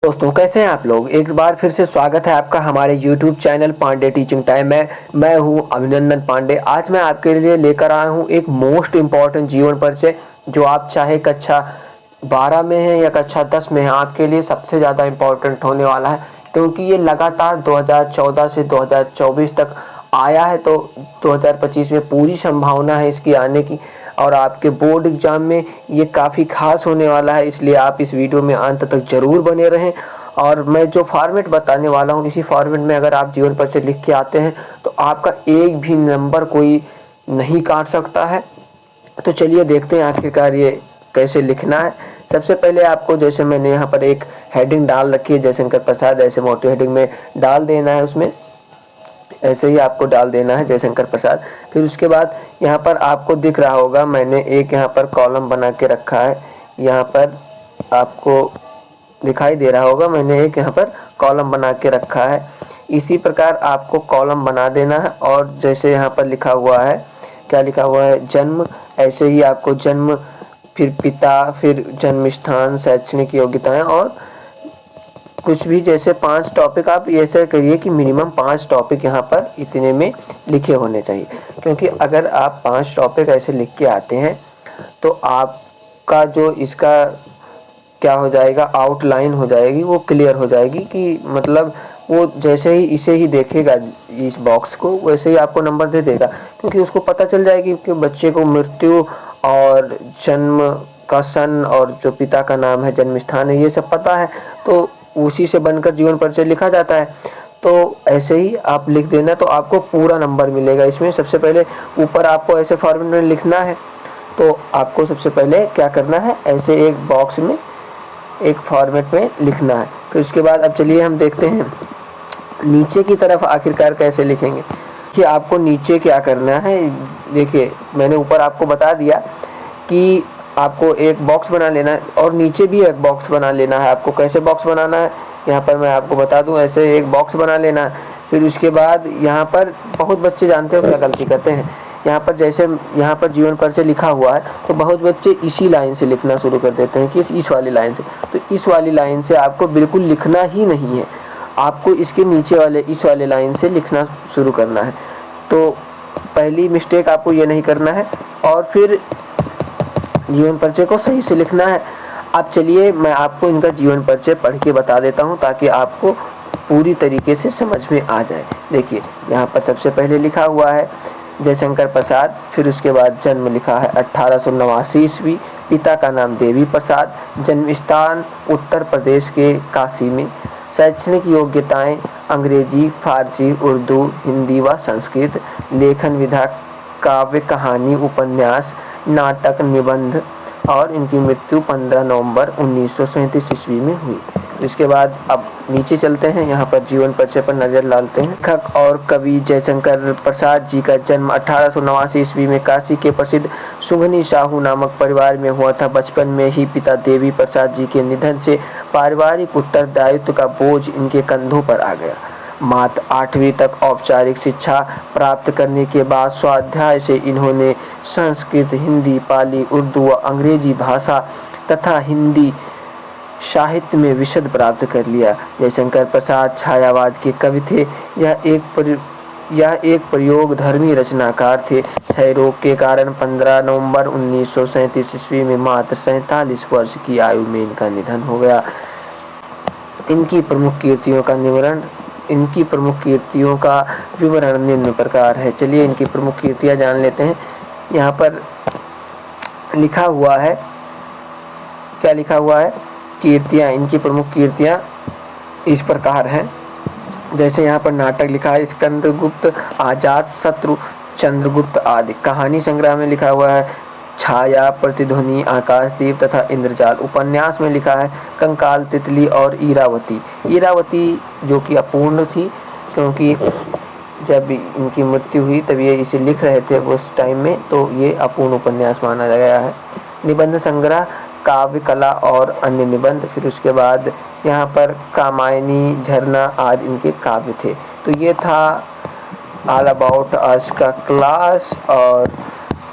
दोस्तों, कैसे हैं आप लोग। एक बार फिर से स्वागत है आपका हमारे YouTube channel Pandey teaching time में। मैं हूं अभिनंदन पांडे। आज मैं आपके लिए लेकर आया हूं एक मोस्ट इम्पॉर्टेंट जीवन परिचय, जो आप चाहे कक्षा 12 में है या कक्षा 10 में है, आपके लिए सबसे ज़्यादा इम्पोर्टेंट होने वाला है, क्योंकि ये लगातार 2014 से 2024 तक आया है। तो 2025 में पूरी संभावना है इसकी आने की, और आपके बोर्ड एग्जाम में ये काफ़ी खास होने वाला है। इसलिए आप इस वीडियो में अंत तक जरूर बने रहें। और मैं जो फॉर्मेट बताने वाला हूँ, इसी फॉर्मेट में अगर आप जीवन परिचय लिख के आते हैं तो आपका एक भी नंबर कोई नहीं काट सकता है। तो चलिए देखते हैं आखिरकार ये कैसे लिखना है। सबसे पहले आपको, जैसे मैंने यहाँ पर एक हेडिंग डाल रखी है जयशंकर प्रसाद, ऐसे मोटी हेडिंग में डाल देना है, उसमें ऐसे ही आपको डाल देना है जयशंकर प्रसाद। फिर उसके बाद यहाँ पर आपको दिख रहा होगा, मैंने एक यहाँ पर कॉलम बना के रखा है। यहाँ पर आपको दिखाई दे रहा होगा, मैंने एक यहाँ पर कॉलम बना के रखा है। इसी प्रकार आपको कॉलम बना देना है। और जैसे यहाँ पर लिखा हुआ है, क्या लिखा हुआ है, जन्म, ऐसे ही आपको जन्म, फिर पिता, फिर जन्म स्थान, शैक्षणिक योग्यताएं और कुछ भी, जैसे 5 टॉपिक आप ऐसे करिए कि मिनिमम 5 टॉपिक यहाँ पर इतने में लिखे होने चाहिए। क्योंकि अगर आप 5 टॉपिक ऐसे लिख के आते हैं तो आपका जो इसका क्या हो जाएगा, आउटलाइन हो जाएगी, वो क्लियर हो जाएगी कि मतलब वो जैसे ही इसे ही देखेगा इस बॉक्स को, वैसे ही आपको नंबर दे देगा। क्योंकि उसको पता चल जाएगी कि बच्चे को मृत्यु और जन्म का सन और जो पिता का नाम है, जन्म स्थान है, ये सब पता है, तो उसी से बनकर जीवन परिचय लिखा जाता है। तो ऐसे ही आप लिख देना, तो आपको पूरा नंबर मिलेगा इसमें। सबसे पहले ऊपर आपको ऐसे फॉर्मेट में लिखना है। तो आपको सबसे पहले क्या करना है, ऐसे एक बॉक्स में एक फॉर्मेट में लिखना है। फिर उसके बाद अब चलिए हम देखते हैं नीचे की तरफ आखिरकार कैसे लिखेंगे। कि आपको नीचे क्या करना है, देखिए मैंने ऊपर आपको बता दिया कि आपको एक बॉक्स बना लेना है और नीचे भी एक बॉक्स बना लेना है। आपको कैसे बॉक्स बनाना है, यहाँ पर मैं आपको बता दूं, ऐसे एक बॉक्स बना लेना है। फिर उसके बाद यहाँ पर बहुत बच्चे जानते हो क्या गलती करते हैं, यहाँ पर जैसे यहाँ पर जीवन परिचय लिखा हुआ है तो बहुत बच्चे इसी लाइन से लिखना शुरू कर देते हैं कि इस वाली लाइन से। तो इस वाली लाइन से आपको बिल्कुल लिखना ही नहीं है, आपको इसके नीचे वाले इस वाले लाइन से लिखना शुरू करना है। तो पहली मिस्टेक आपको ये नहीं करना है, और फिर जीवन परिचय को सही से लिखना है। अब चलिए मैं आपको इनका जीवन परिचय पढ़ के बता देता हूँ, ताकि आपको पूरी तरीके से समझ में आ जाए। देखिए यहाँ पर सबसे पहले लिखा हुआ है जयशंकर प्रसाद, फिर उसके बाद जन्म लिखा है 1889 ईस्वी, पिता का नाम देवी प्रसाद, जन्म स्थान उत्तर प्रदेश के काशी में, शैक्षणिक योग्यताएं अंग्रेजी, फारसी, उर्दू, हिंदी व संस्कृत, लेखन विधा काव्य, कहानी, उपन्यास, नाटक, निबंध, और इनकी मृत्यु 15 नवंबर 1937 ईस्वी में हुई। इसके बाद अब नीचे चलते हैं, यहाँ पर जीवन परिचय पर नजर डालते हैं। लेखक और कवि जयशंकर प्रसाद जी का जन्म 1889 ईस्वी में काशी के प्रसिद्ध सुंघनी साहू नामक परिवार में हुआ था। बचपन में ही पिता देवी प्रसाद जी के निधन से पारिवारिक उत्तरदायित्व का बोझ इनके कंधों पर आ गया। मात्र 8वीं तक औपचारिक शिक्षा प्राप्त करने के बाद स्वाध्याय से इन्होंने संस्कृत, हिंदी, पाली, उर्दू व अंग्रेजी भाषा तथा हिंदी साहित्य में विशद प्राप्त कर लिया। जयशंकर प्रसाद छायावाद के कवि थे। यह एक प्रयोगधर्मी रचनाकार थे। क्षय रोग के कारण 15 नवंबर 1937 ईस्वी में मात्र 47 वर्ष की आयु में इनका निधन हो गया। इनकी प्रमुख कीर्तियों का विवरण निम्न प्रकार है। चलिए इनकी प्रमुख कीर्तियां जान लेते हैं। यहाँ पर लिखा हुआ है, क्या लिखा हुआ है, कीर्तियां, इनकी प्रमुख कीर्तियां इस प्रकार हैं। जैसे यहाँ पर नाटक लिखा है स्कंदगुप्त, आजाद शत्रु, चंद्रगुप्त आदि। कहानी संग्रह में लिखा हुआ है छाया, प्रतिध्वनि, आकाशदीप तथा इंद्रजाल। उपन्यास में लिखा है कंकाल, तितली और ईरावती। ईरावती जो कि अपूर्ण थी, क्योंकि जब इनकी मृत्यु हुई तब ये इसे लिख रहे थे उस टाइम में, तो ये अपूर्ण उपन्यास माना गया है। निबंध संग्रह, काव्य कला और अन्य निबंध। फिर उसके बाद यहाँ पर कामायनी, झरना आदि इनके काव्य थे। तो ये था ऑल अबाउट अस का क्लास, और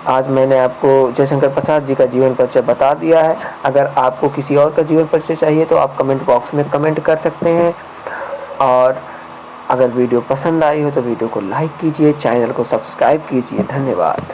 आज मैंने आपको जयशंकर प्रसाद जी का जीवन परिचय बता दिया है। अगर आपको किसी और का जीवन परिचय चाहिए तो आप कमेंट बॉक्स में कमेंट कर सकते हैं। और अगर वीडियो पसंद आई हो तो वीडियो को लाइक कीजिए, चैनल को सब्सक्राइब कीजिए। धन्यवाद।